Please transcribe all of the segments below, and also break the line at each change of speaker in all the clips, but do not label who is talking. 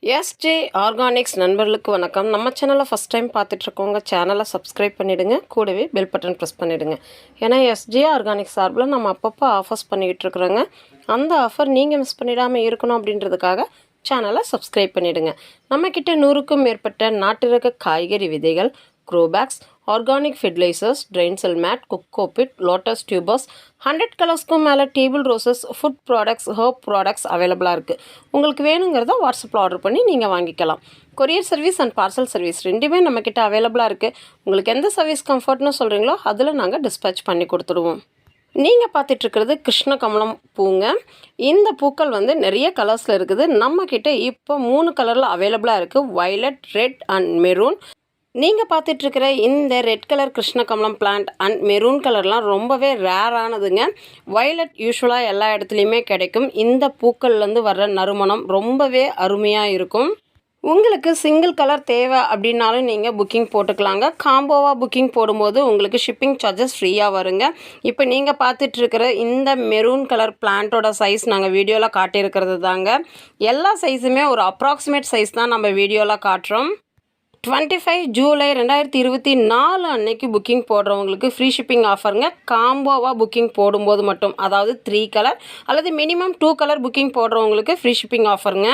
SJ organics நண்பர்களுக்கு வணக்கம். நம்ம சேனலை ஃபஸ்ட் டைம் பார்த்துட்ருக்கோங்க, சேனலை சப்ஸ்கிரைப் பண்ணிவிடுங்க, கூடவே பெல் பட்டன் ப்ரெஸ் பண்ணிவிடுங்க. ஏன்னா எஸ்ஜே ஆர்கானிக்ஸ் சார்பில் நம்ம அப்பப்போ ஆஃபர்ஸ் பண்ணிக்கிட்டு இருக்கிறோங்க. அந்த ஆஃபர் நீங்கள் மிஸ் பண்ணிடாமல் இருக்கணும் அப்படின்றதுக்காக சேனலை சப்ஸ்கிரைப் பண்ணிவிடுங்க. நம்மக்கிட்ட 100க்கும் மேற்பட்ட நாட்டு ரக காய்கறி விதைகள், grow bags, organic fertilisers, drain cell mat, cocopeat, lotus tubers, 100 கலர்ஸ்க்கும் மேலே table roses, food products, herb products அவைலபிளாக இருக்குது. உங்களுக்கு வேணுங்கிறத வாட்ஸ்அப்பில் ஆர்டர் பண்ணி நீங்கள் வாங்கிக்கலாம். Courier service and parcel service ரெண்டுமே நம்மக்கிட்ட அவைலபிளாக இருக்குது. உங்களுக்கு எந்த சர்வீஸ் கம்ஃபர்ட்னு சொல்கிறீங்களோ அதில் நாங்கள் டிஸ்பேச் பண்ணி கொடுத்துடுவோம். நீங்கள் பார்த்துட்ருக்கிறது கிருஷ்ண கமலம் பூங்க. இந்த பூக்கள் நிறைய கலர்ஸில் இருக்குது. நம்மக்கிட்ட இப்போ 3 கலரில் அவைலபிளாக இருக்குது: வயலட், ரெட் அண்ட் மெரூன். நீங்கள் பார்த்துட்ருக்கிற இந்த red colour Krishna Kamalam plant and maroon கலர்லாம் ரொம்பவே ரேரானதுங்க. வயலட் யூஸ்வலாக எல்லா இடத்துலையுமே கிடைக்கும். இந்த பூக்கள்லேருந்து வர்ற நறுமணம் ரொம்பவே அருமையாக இருக்கும். உங்களுக்கு சிங்கிள் கலர் தேவை அப்படின்னாலும் நீங்கள் புக்கிங் போட்டுக்கலாங்க. காம்போவாக புக்கிங் போடும்போது உங்களுக்கு ஷிப்பிங் சார்ஜஸ் ஃப்ரீயாக வருங்க. இப்போ நீங்கள் பார்த்துட்ருக்கிற இந்த மெரூன் கலர் பிளான்ட்டோட சைஸ் நாங்கள் வீடியோவில் காட்டியிருக்கிறது தாங்க. எல்லா சைஸுமே ஒரு அப்ராக்சிமேட் சைஸ் தான் நம்ம வீடியோவில் காட்டுறோம். 25 ஜூலை 2024 அன்னைக்கு புக்கிங் போடுறவங்களுக்கு ஃப்ரீ ஷிப்பிங் ஆஃபருங்க. காம்போவாக புக்கிங் போடும்போது மட்டும், அதாவது 3 கலர் அல்லது மினிமம் 2 கலர் புக்கிங் போடுறவங்களுக்கு ஃப்ரீ ஷிப்பிங் ஆஃபருங்க.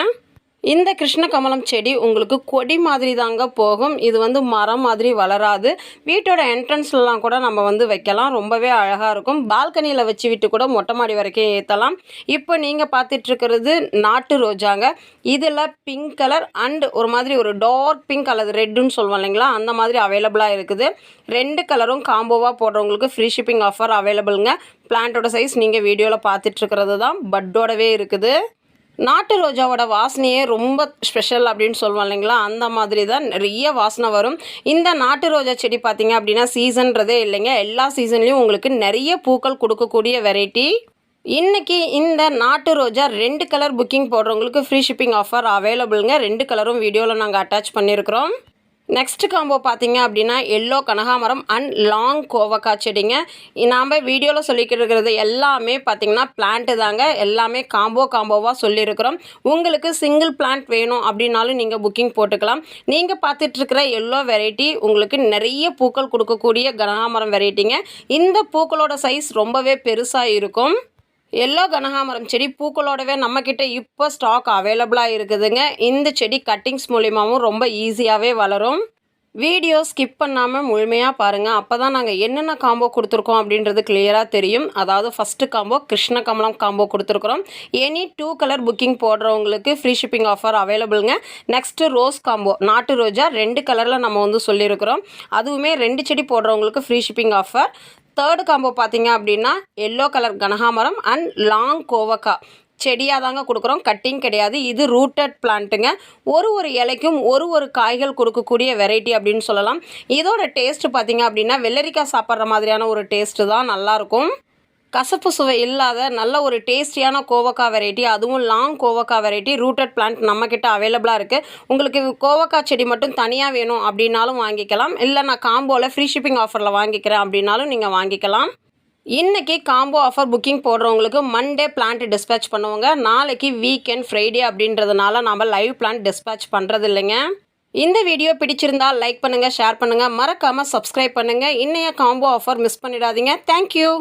இந்த கிருஷ்ண கமலம் செடி உங்களுக்கு கொடி மாதிரி தாங்க போகும். இது மரம் மாதிரி வளராது. வீட்டோட என்ட்ரன்ஸ்லாம் கூட நம்ம வைக்கலாம். ரொம்பவே அழகாக இருக்கும். பால்கனியில் வச்சு விட்டு கூட மொட்டை மாடி வரைக்கும் ஏற்றலாம். இப்போ நீங்கள் பார்த்துட்ருக்கிறது நாட்டு ரோஜாங்க. இதில் பிங்க் கலர் அண்ட் ஒரு மாதிரி ஒரு டார்க் பிங்க் அல்லது ரெட்டுன்னு சொல்லுவோம் இல்லைங்களா, அந்த மாதிரி அவைலபிளாக இருக்குது. 2 கலரும் காம்போவாக போடுறவங்களுக்கு ஃப்ரீ ஷிப்பிங் ஆஃபர் அவைலபிளுங்க. பிளான்ட்டோட சைஸ் நீங்கள் வீடியோவில் பார்த்துட்ருக்கிறது தான், பட்டோடவே இருக்குது. நாட்டு ரோஜாவோட வாசனையே ரொம்ப ஸ்பெஷல் அப்படின்னு சொல்லுவோம் இல்லைங்களா, அந்த மாதிரி தான் நிறைய வாசனை வரும். இந்த நாட்டு ரோஜா செடி பார்த்திங்க அப்படின்னா சீசன்றதே இல்லைங்க. எல்லா சீசன்லேயும் உங்களுக்கு நிறைய பூக்கள் கொடுக்கக்கூடிய வெரைட்டி. இன்றைக்கி இந்த நாட்டு ரோஜா 2 கலர் புக்கிங் போடுறவங்களுக்கு ஃப்ரீ ஷிப்பிங் ஆஃபர் அவைலபிளுங்க. 2 கலரும் வீடியோவில் நாங்கள் அட்டாச் பண்ணியிருக்கிறோம். நெக்ஸ்ட் காம்போ பார்த்திங்க அப்படின்னா எல்லோ கனகாமரம் அண்ட் லாங் கோவக்காய் செடிங்க. நாம் வீடியோவில் சொல்லிக்கிறது எல்லாமே பார்த்திங்கன்னா பிளான்ட்டு தாங்க. எல்லாமே காம்போவாக சொல்லியிருக்கிறோம். உங்களுக்கு சிங்கிள் பிளான்ட் வேணும் அப்படின்னாலும் நீங்கள் புக்கிங் போட்டுக்கலாம். நீங்கள் பார்த்துட்ருக்கிற எல்லோ வெரைட்டி உங்களுக்கு நிறைய பூக்கள் கொடுக்கக்கூடிய கனகாமரம் வெரைட்டிங்க. இந்த பூக்களோட சைஸ் ரொம்பவே பெருசாக இருக்கும். எல்லோ கனகாமரம் செடி பூக்களோடவே நம்மக்கிட்ட இப்போ ஸ்டாக் அவைலபிளாக இருக்குதுங்க. இந்த செடி கட்டிங்ஸ் மூலியமாகவும் ரொம்ப ஈஸியாகவே வளரும். வீடியோ ஸ்கிப் பண்ணாமல் முழுமையாக பாருங்கள். அப்போ தான் நாங்கள் என்னென்ன காம்போ கொடுத்துருக்கோம் அப்படின்றது கிளியராக தெரியும். அதாவது ஃபஸ்ட்டு காம்போ கிருஷ்ண கமலம் காம்போ கொடுத்துருக்குறோம். எனி 2 கலர் புக்கிங் போடுறவங்களுக்கு ஃப்ரீ ஷிப்பிங் ஆஃபர் அவைலபிளுங்க. நெக்ஸ்ட்டு ரோஸ் காம்போ, நாட்டு ரோஜா 2 கலரில் நம்ம சொல்லியிருக்கிறோம். அதுவுமே 2 செடி போடுறவங்களுக்கு free shipping offer. Third combo பார்த்திங்க அப்படின்னா எல்லோ கலர் கனகாமரம் அண்ட் லாங் கோவக்காய் செடியாக தாங்க கொடுக்குறோம், கட்டிங் கிடையாது. இது ரூட்டட் பிளான்ட்டுங்க. ஒரு இலைக்கும் ஒரு காய்கள் கொடுக்கக்கூடிய வெரைட்டி அப்படின்னு சொல்லலாம். இதோட டேஸ்ட்டு பார்த்திங்க அப்படின்னா வெள்ளரிக்காய் சாப்பிட்ற மாதிரியான ஒரு டேஸ்ட்டு தான், நல்லாயிருக்கும். கசப்பு சுவை இல்லாத நல்ல ஒரு டேஸ்டியான கோவக்காய் வெரைட்டி, அதுவும் லாங் கோவக்காய் வெரைட்டி ரூட்டட் பிளான்ட் நம்மக்கிட்ட அவைலபிளாக இருக்குது. உங்களுக்கு கோவக்காய் செடி மட்டும் தனியாக வேணும் அப்படின்னாலும் வாங்கிக்கலாம். இல்லை நான் காம்போவில் ஃப்ரீ ஷிப்பிங் ஆஃபரில் வாங்கிக்கிறேன் அப்படின்னாலும் நீங்கள் வாங்கிக்கலாம். இன்றைக்கி காம்போ ஆஃபர் புக்கிங் போடுறவங்களுக்கு மண்டே பிளான்ட் டிஸ்பேச் பண்ணுவோங்க. நாளைக்கு வீக்கெண்ட் ஃப்ரைடே அப்படின்றதுனால நம்ம லைவ் பிளான்ட் டிஸ்பேச் பண்ணுறது இல்லைங்க. இந்த வீடியோ பிடிச்சிருந்தால் லைக் பண்ணுங்கள், ஷேர் பண்ணுங்கள், மறக்காமல் சப்ஸ்கிரைப் பண்ணுங்கள். இன்னைய காம்போ ஆஃபர் மிஸ் பண்ணிடாதீங்க. தேங்க்யூ.